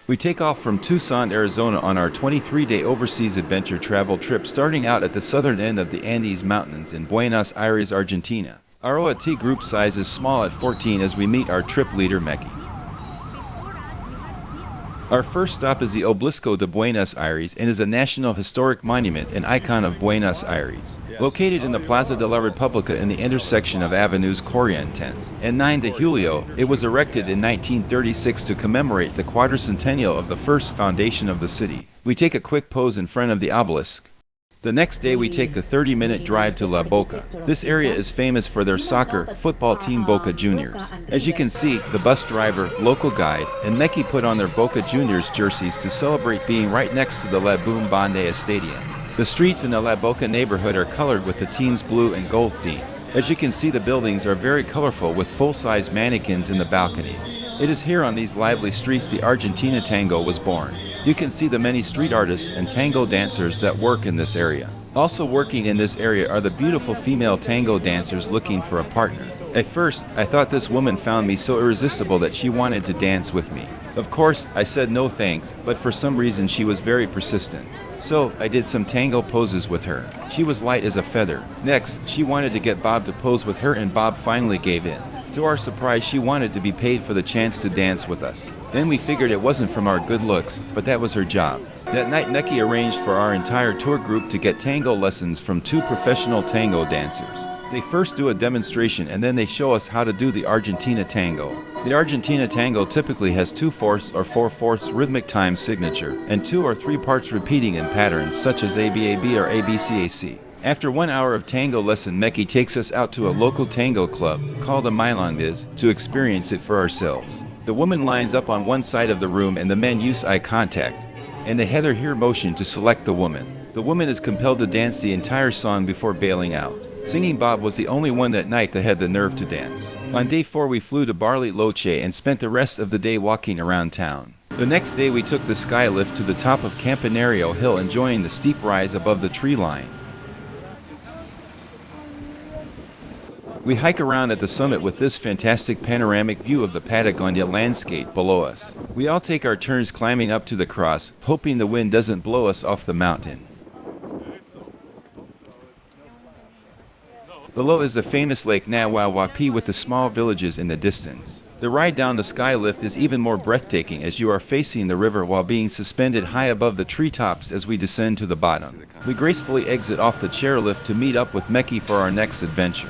We take off from Tucson, Arizona on our 23-day overseas adventure travel trip starting out at the southern end of the Andes Mountains in Buenos Aires, Argentina. Our OAT group size is small at 14 as we meet our trip leader, Meki. Our first stop is the Obelisco de Buenos Aires and is a National Historic Monument and icon of Buenos Aires. Located in the Plaza de la República in the intersection of avenues Corrientes and 9 de Julio, it was erected in 1936 to commemorate the quadricentennial of the first foundation of the city. We take a quick pose in front of the obelisk. The next day we take a 30-minute drive to La Boca. This area is famous for their soccer football team Boca Juniors. As you can see, the bus driver, local guide, and Meki put on their Boca Juniors jerseys to celebrate being right next to the La Bombonera Stadium. The streets in the La Boca neighborhood are colored with the team's blue and gold theme. As you can see, the buildings are very colorful with full-size mannequins in the balconies. It is here on these lively streets the Argentina Tango was born. You can see the many street artists and tango dancers that work in this area. Also working in this area are the beautiful female tango dancers looking for a partner. At first, I thought this woman found me so irresistible that she wanted to dance with me. Of course, I said no thanks, but for some reason she was very persistent. So, I did some tango poses with her. She was light as a feather. Next, she wanted to get Bob to pose with her and Bob finally gave in. To our surprise, she wanted to be paid for the chance to dance with us. Then we figured it wasn't from our good looks, but that was her job. That night, Meki arranged for our entire tour group to get tango lessons from 2 professional tango dancers. They first do a demonstration and then they show us how to do the Argentina Tango. The Argentina Tango typically has 2/4 or 4/4 rhythmic time signature and 2 or 3 parts repeating in patterns such as ABAB or ABCAC. After 1 hour of tango lesson, Meki takes us out to a local tango club called the Milongas to experience it for ourselves. The woman lines up on one side of the room and the men use eye contact, and they have their hair motion to select the woman. The woman is compelled to dance the entire song before bailing out. Singing Bob was the only one that night that had the nerve to dance. On day 4 we flew to Bariloche and spent the rest of the day walking around town. The next day we took the sky lift to the top of Campanario Hill, enjoying the steep rise above the tree line. We hike around at the summit with this fantastic panoramic view of the Patagonia landscape below us. We all take our turns climbing up to the cross, hoping the wind doesn't blow us off the mountain. Below is the famous lake Nahuel Huapi with the small villages in the distance. The ride down the sky lift is even more breathtaking as you are facing the river while being suspended high above the treetops as we descend to the bottom. We gracefully exit off the chairlift to meet up with Meki for our next adventure.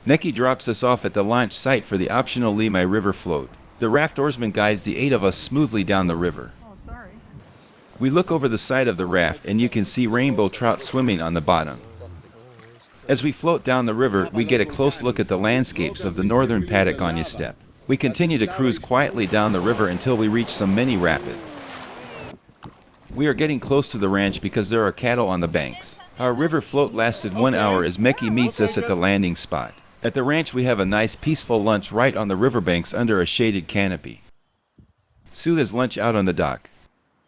Meki drops us off at the launch site for the optional Limay River float. The raft oarsman guides the 8 of us smoothly down the river. We look over the side of the raft and you can see rainbow trout swimming on the bottom. As we float down the river, we get a close look at the landscapes of the northern Patagonia steppe. We continue to cruise quietly down the river until we reach some mini rapids. We are getting close to the ranch because there are cattle on the banks. Our river float lasted 1 hour as Meki meets us at the landing spot. At the ranch we have a nice peaceful lunch right on the riverbanks under a shaded canopy. Sue has lunch out on the dock.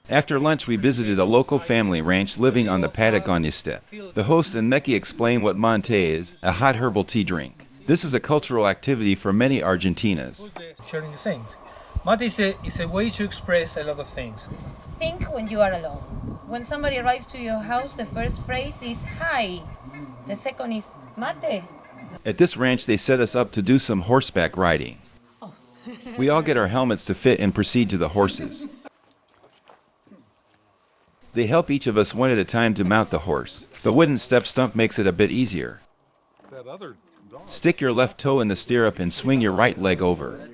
After lunch we visited a local family ranch living on the Patagonia steppe. The host and Meki explain what mate is, a hot herbal tea drink. This is a cultural activity for many Argentinas. Sharing the same. Mate is a way to express a lot of things. Think when you are alone. When somebody arrives to your house, the first phrase is hi. The second is mate. At this ranch they set us up to do some horseback riding. We all get our helmets to fit and proceed to the horses. They help each of us one at a time to mount the horse. The wooden step stump makes it a bit easier. Stick your left toe in the stirrup and swing your right leg over.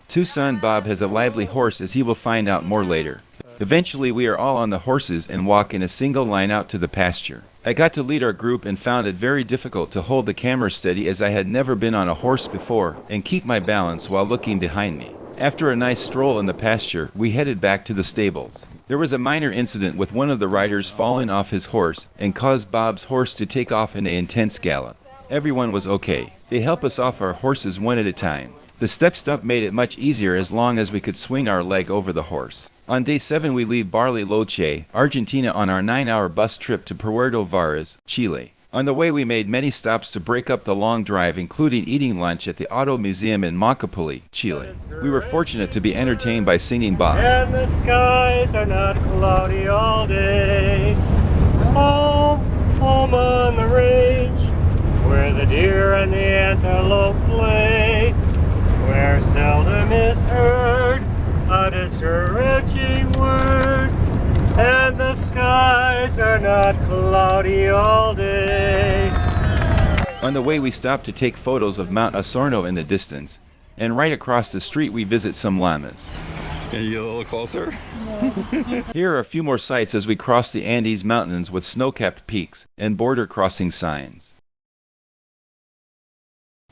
Tucson Bob has a lively horse, as he will find out more later. Eventually we are all on the horses and walk in a single line out to the pasture. I got to lead our group and found it very difficult to hold the camera steady as I had never been on a horse before and keep my balance while looking behind me. After a nice stroll in the pasture, we headed back to the stables. There was a minor incident with one of the riders falling off his horse and caused Bob's horse to take off in an intense gallop. Everyone was okay. They helped us off our horses one at a time. The step stump made it much easier as long as we could swing our leg over the horse. On day 7 we leave Bariloche, Argentina on our 9-hour bus trip to Puerto Varas, Chile. On the way, we made many stops to break up the long drive, including eating lunch at the Auto Museum in Macapuli, Chile. We were fortunate to be entertained by singing Bob. And the skies are not cloudy all day. Home, home on the range, where the deer and the antelope play, where seldom is heard a discouraging word. And the skies are not cloudy all day. On the way, we stopped to take photos of Mount Osorno in the distance, and right across the street we visit some llamas. Can you get a little closer? Here are a few more sights as we cross the Andes Mountains with snow-capped peaks and border crossing signs.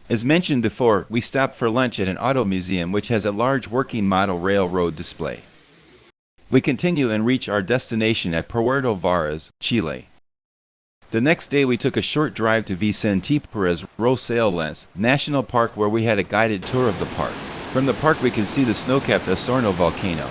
As mentioned before, we stopped for lunch at an auto museum which has a large working model railroad display. We continue and reach our destination at Puerto Varas, Chile. The next day we took a short drive to Vicente Perez Rosales National Park, where we had a guided tour of the park. From the park we could see the snow-capped Osorno volcano.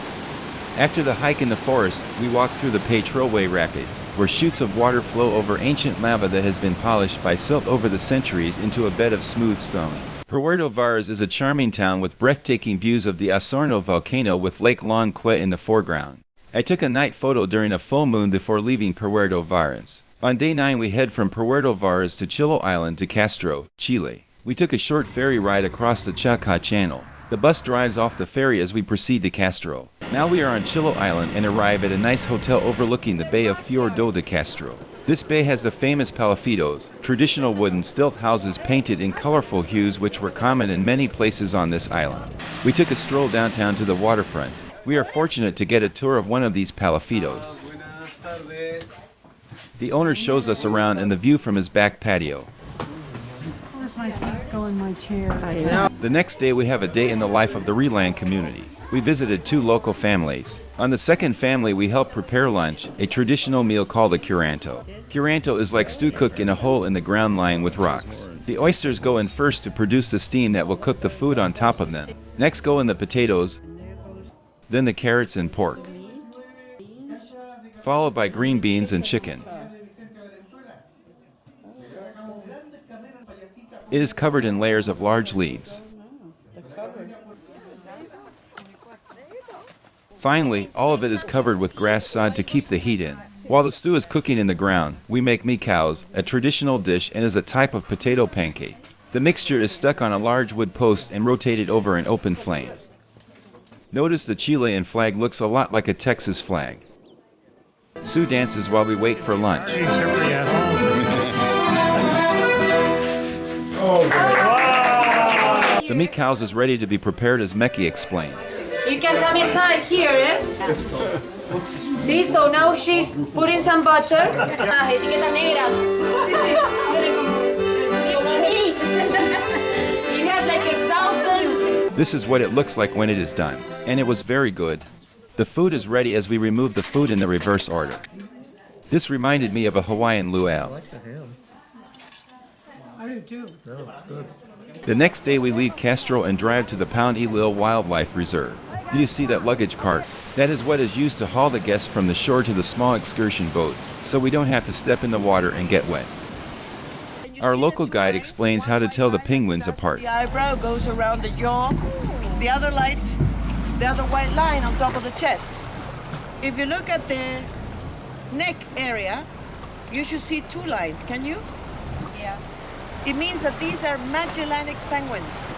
After the hike in the forest, we walked through the Petrolway Rapids, where chutes of water flow over ancient lava that has been polished by silt over the centuries into a bed of smooth stone. Puerto Varas is a charming town with breathtaking views of the Osorno volcano with Lake Lonque in the foreground. I took a night photo during a full moon before leaving Puerto Varas. On day 9 we head from Puerto Varas to Chiloé Island to Castro, Chile. We took a short ferry ride across the Chaco Channel. The bus drives off the ferry as we proceed to Castro. Now we are on Chiloé Island and arrive at a nice hotel overlooking the Bay of Fiordo de Castro. This bay has the famous palafitos, traditional wooden stilt houses painted in colorful hues which were common in many places on this island. We took a stroll downtown to the waterfront. We are fortunate to get a tour of one of these palafitos. The owner shows us around and the view from his back patio. Where's my feet go in my chair? The next day we have a day in the life of the Rilan community. We visited 2 local families. On the second family we helped prepare lunch, a traditional meal called a Curanto. Curanto is like stew cooked in a hole in the ground lined with rocks. The oysters go in first to produce the steam that will cook the food on top of them. Next go in the potatoes, then the carrots and pork, followed by green beans and chicken. It is covered in layers of large leaves. Finally, all of it is covered with grass sod to keep the heat in. While the stew is cooking in the ground, we make mikaos, a traditional dish and is a type of potato pancake. The mixture is stuck on a large wood post and rotated over an open flame. Notice the Chilean flag looks a lot like a Texas flag. Sue dances while we wait for lunch. The mikaos is ready to be prepared as Meki explains. You can come inside here, eh? See, so now she's putting some butter. Etiqueta negra. It has like a southern. This is what it looks like when it is done, and it was very good. The food is ready as we remove the food in the reverse order. This reminded me of a Hawaiian Luau. I do too. The next day we leave Castro and drive to the Punihuil Wildlife Reserve. Do you see that luggage cart? That is what is used to haul the guests from the shore to the small excursion boats, so we don't have to step in the water and get wet. Our local guide explains how to tell the penguins apart. The eyebrow goes around the jaw, the other white line on top of the chest. If you look at the neck area, you should see 2 lines, can you? Yeah. It means that these are Magellanic penguins.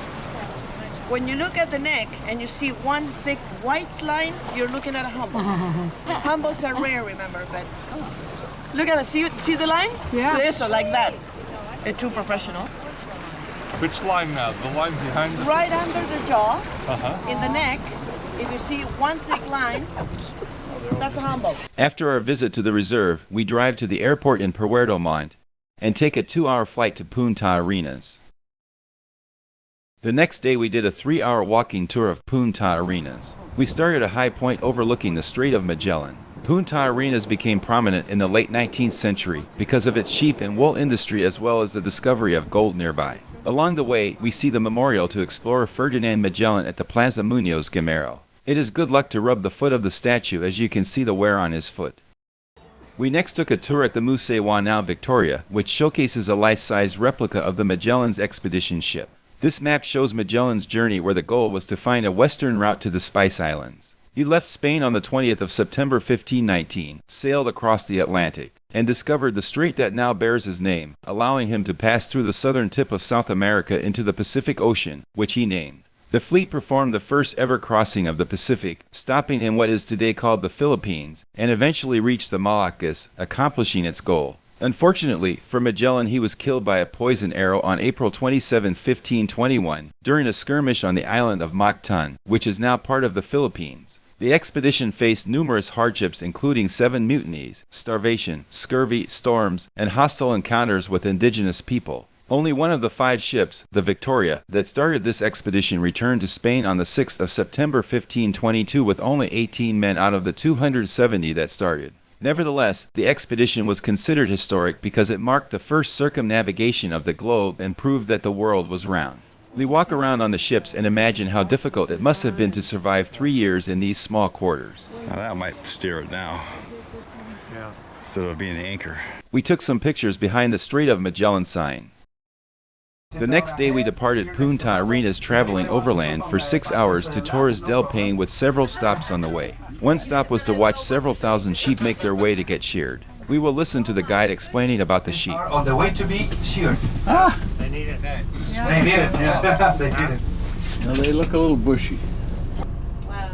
When you look at the neck and you see one thick white line, you're looking at a Humboldt. Humboldts are rare, remember, but look at it. See the line? Yeah. This or like that. A true professional. Which line now? The line behind the... Right under the jaw, in the neck, if you see one thick line, that's a Humboldt. After our visit to the reserve, we drive to the airport in Puerto Montt and take a 2-hour flight to Punta Arenas. The next day we did a 3-hour walking tour of Punta Arenas. We started at a high point overlooking the Strait of Magellan. Punta Arenas became prominent in the late 19th century because of its sheep and wool industry as well as the discovery of gold nearby. Along the way, we see the memorial to explorer Ferdinand Magellan at the Plaza Muñoz Gamero. It is good luck to rub the foot of the statue as you can see the wear on his foot. We next took a tour at the Museo Nao Victoria, which showcases a life-size replica of the Magellan's expedition ship. This map shows Magellan's journey where the goal was to find a western route to the Spice Islands. He left Spain on the 20th of September 1519, sailed across the Atlantic, and discovered the strait that now bears his name, allowing him to pass through the southern tip of South America into the Pacific Ocean, which he named. The fleet performed the first ever crossing of the Pacific, stopping in what is today called the Philippines, and eventually reached the Moluccas, accomplishing its goal. Unfortunately, for Magellan, he was killed by a poison arrow on April 27, 1521, during a skirmish on the island of Mactan, which is now part of the Philippines. The expedition faced numerous hardships including 7 mutinies, starvation, scurvy, storms, and hostile encounters with indigenous people. Only one of the 5 ships, the Victoria, that started this expedition returned to Spain on the 6th of September 1522 with only 18 men out of the 270 that started. Nevertheless, the expedition was considered historic because it marked the first circumnavigation of the globe and proved that the world was round. We walk around on the ships and imagine how difficult it must have been to survive 3 years in these small quarters. Now that might steer it now. Yeah. Instead of being the anchor. We took some pictures behind the Strait of Magellan sign. The next day we departed Punta Arenas, traveling overland for 6 hours to Torres del Paine with several stops on the way. One stop was to watch several thousand sheep make their way to get sheared. We will listen to the guide explaining about the sheep. On the way to be sheared. They need it. They need it. Yeah. They need it. Well, they look a little bushy.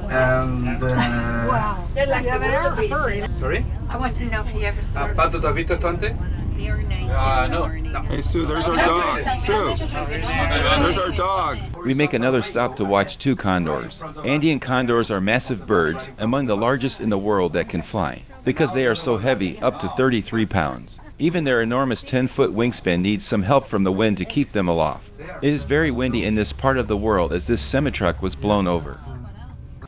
And Wow. They're like the wildebeest. sorry. I want to know if you ever saw Pato Davito Tonte. very nice. No. Hey Sue, there's our dog. Sue, there's our dog. We make another stop to watch 2 condors. Andean condors are massive birds, among the largest in the world that can fly, because they are so heavy, up to 33 pounds. Even their enormous 10-foot wingspan needs some help from the wind to keep them aloft. It is very windy in this part of the world as this semi-truck was blown over.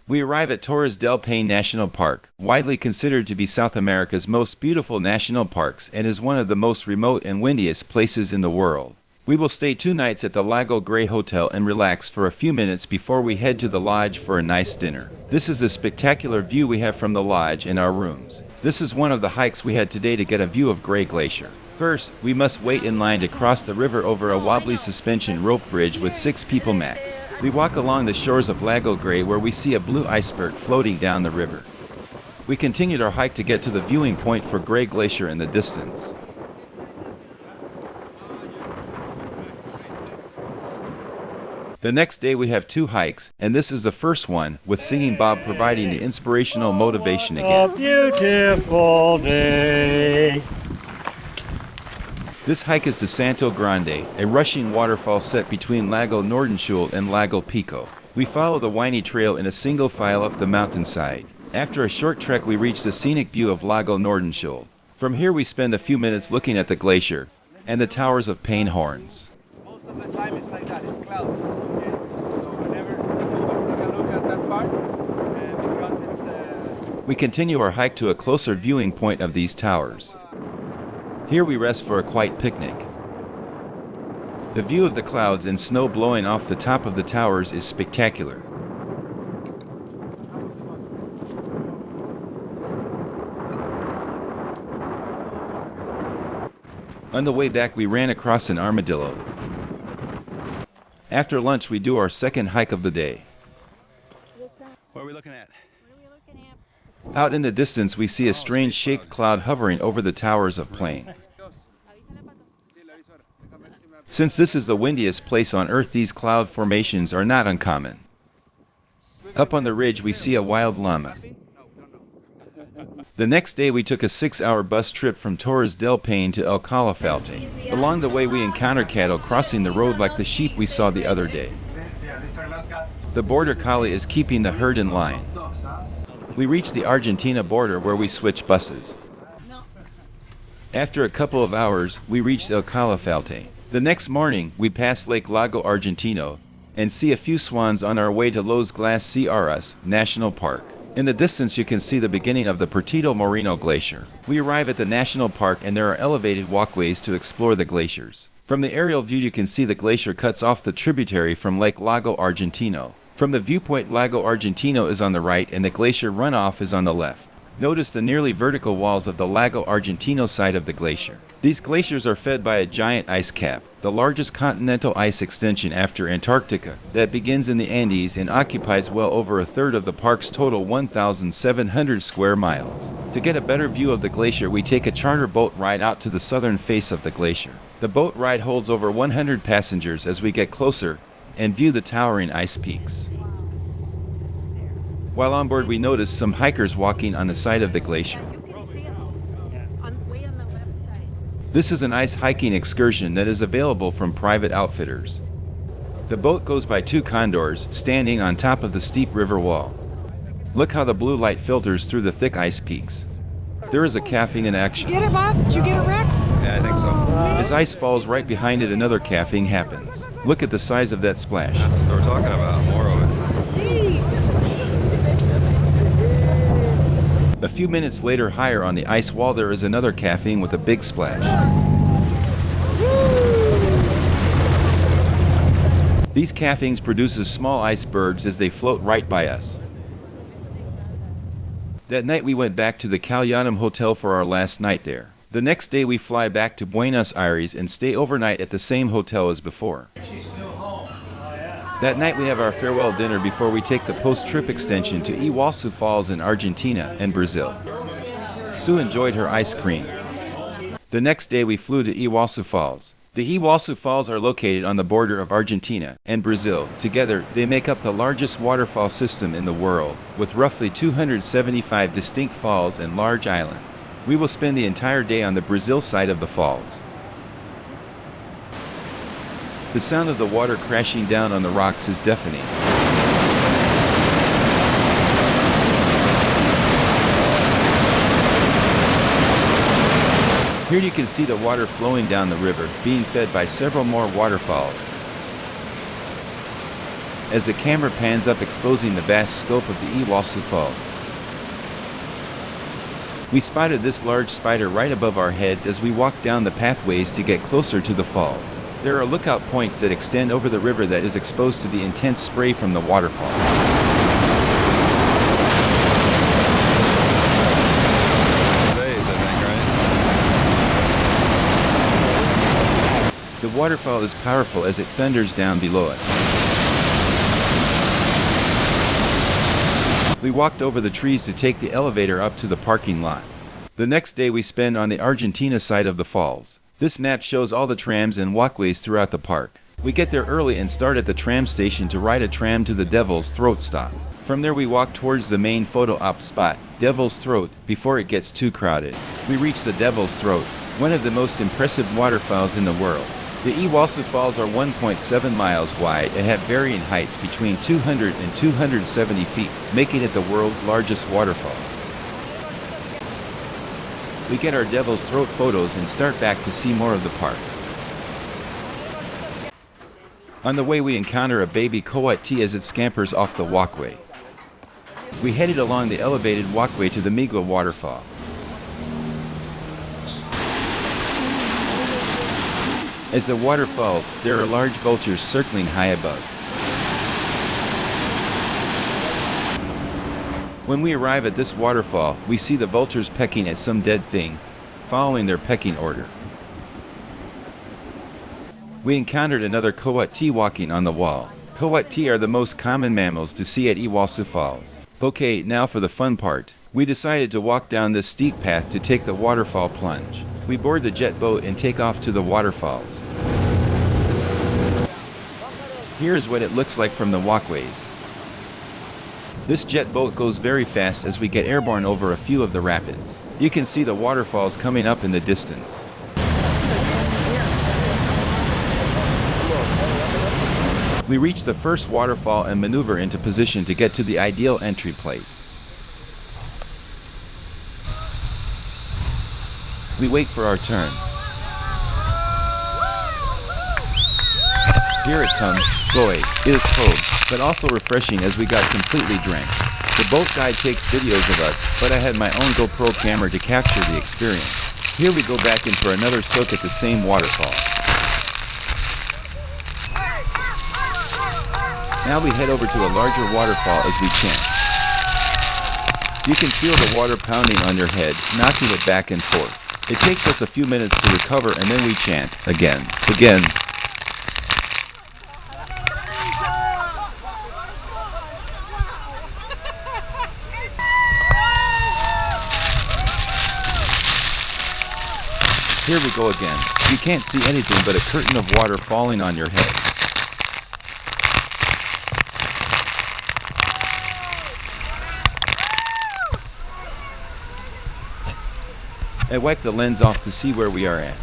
We arrive at Torres del Paine National Park, widely considered to be South America's most beautiful national parks and is one of the most remote and windiest places in the world. We will stay 2 nights at the Lago Grey Hotel and relax for a few minutes before we head to the lodge for a nice dinner. This is the spectacular view we have from the lodge and our rooms. This is one of the hikes we had today to get a view of Grey Glacier. First, we must wait in line to cross the river over a wobbly suspension rope bridge with 6 people max. We walk along the shores of Lago Grey where we see a blue iceberg floating down the river. We continued our hike to get to the viewing point for Grey Glacier in the distance. The next day we have 2 hikes, and this is the first one, with Singing Bob providing the inspirational motivation again. A beautiful day. This hike is to Salto Grande, a rushing waterfall set between Lago Nordenschul and Lago Pico. We follow the windy trail in a single file up the mountainside. After a short trek we reach the scenic view of Lago Nordenschul. From here we spend a few minutes looking at the glacier and the towers of Paine Horns. Most of the time it's like that. It's cloudy. Okay? So whenever you take a look at that part, because it's We continue our hike to a closer viewing point of these towers. Here we rest for a quiet picnic. The view of the clouds and snow blowing off the top of the towers is spectacular. On the way back we ran across an armadillo. After lunch we do our second hike of the day. What are we looking at? Out in the distance we see a strange shaped cloud hovering over the towers of Plain. Since this is the windiest place on Earth, these cloud formations are not uncommon. Up on the ridge we see a wild llama. The next day we took a 6-hour bus trip from Torres del Paine to El Calafate. Along the way we encountered cattle crossing the road like the sheep we saw the other day. The border collie is keeping the herd in line. We reach the Argentina border where we switch buses. After a couple of hours, we reached El Calafate. The next morning, we pass Lake Lago Argentino and see a few swans on our way to Los Glaciares National Park. In the distance, you can see the beginning of the Pertito Moreno Glacier. We arrive at the national park and there are elevated walkways to explore the glaciers. From the aerial view, you can see the glacier cuts off the tributary from Lake Lago Argentino. From the viewpoint, Lago Argentino is on the right and the glacier runoff is on the left. Notice the nearly vertical walls of the Lago Argentino side of the glacier. These glaciers are fed by a giant ice cap, the largest continental ice extension after Antarctica, that begins in the Andes and occupies well over a third of the park's total 1,700 square miles. To get a better view of the glacier, we take a charter boat ride out to the southern face of the glacier. The boat ride holds over 100 passengers as we get closer and view the towering ice peaks. While on board, we notice some hikers walking on the side of the glacier. This is an ice hiking excursion that is available from private outfitters. The boat goes by two condors standing on top of the steep river wall. Look how the blue light filters through the thick ice peaks. There is a calving in action. Get it, Bob? Did you get it, Rex? Yeah, I think so. As ice falls right behind it, another calving happens. Look at the size of that splash. That's what we're talking about. More of it. A few minutes later, higher on the ice wall, there is another calving with a big splash. These calvings produce small icebergs as they float right by us. That night we went back to the Calyanum Hotel for our last night there. The next day we fly back to Buenos Aires and stay overnight at the same hotel as before. That night we have our farewell dinner before we take the post-trip extension to Iguazu Falls in Argentina and Brazil. Sue enjoyed her ice cream. The next day we flew to Iguazu Falls. The Iguazu Falls are located on the border of Argentina and Brazil. Together, they make up the largest waterfall system in the world, with roughly 275 distinct falls and large islands. We will spend the entire day on the Brazil side of the falls. The sound of the water crashing down on the rocks is deafening. Here you can see the water flowing down the river, being fed by several more waterfalls. As the camera pans up, exposing the vast scope of the Iguazu Falls. We spotted this large spider right above our heads as we walked down the pathways to get closer to the falls. There are lookout points that extend over the river that is exposed to the intense spray from the waterfall. The waterfall is powerful as it thunders down below us. We walked over the trees to take the elevator up to the parking lot. The next day we spend on the Argentina side of the falls. This map shows all the trams and walkways throughout the park. We get there early and start at the tram station to ride a tram to the Devil's Throat stop. From there we walk towards the main photo op spot, Devil's Throat, before it gets too crowded. We reach the Devil's Throat, one of the most impressive waterfalls in the world. The Iguazu Falls are 1.7 miles wide and have varying heights between 200 and 270 feet, making it the world's largest waterfall. We get our Devil's Throat photos and start back to see more of the park. On the way we encounter a baby coati as it scampers off the walkway. We headed along the elevated walkway to the Migua waterfall. As the water falls, there are large vultures circling high above. When we arrive at this waterfall, we see the vultures pecking at some dead thing, following their pecking order. We encountered another coati walking on the wall. Coati are the most common mammals to see at Iguazu Falls. Okay, now for the fun part. We decided to walk down this steep path to take the waterfall plunge. We board the jet boat and take off to the waterfalls. Here's what it looks like from the walkways. This jet boat goes very fast as we get airborne over a few of the rapids. You can see the waterfalls coming up in the distance. We reach the first waterfall and maneuver into position to get to the ideal entry place. We wait for our turn. Here it comes. Boy, it is cold, but also refreshing as we got completely drenched. The boat guide takes videos of us, but I had my own GoPro camera to capture the experience. Here we go back in for another soak at the same waterfall. Now we head over to a larger waterfall as we chant. You can feel the water pounding on your head, knocking it back and forth. It takes us a few minutes to recover and then we chant, again, again. Here we go again. You can't see anything but a curtain of water falling on your head. I wipe the lens off to see where we are at.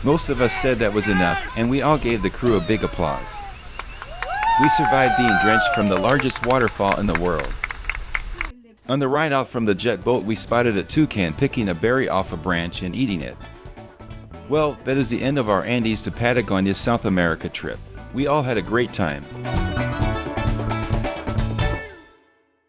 Most of us said that was enough, and we all gave the crew a big applause. We survived being drenched from the largest waterfall in the world. On the ride out from the jet boat, we spotted a toucan picking a berry off a branch and eating it. Well, that is the end of our Andes to Patagonia, South America trip. We all had a great time.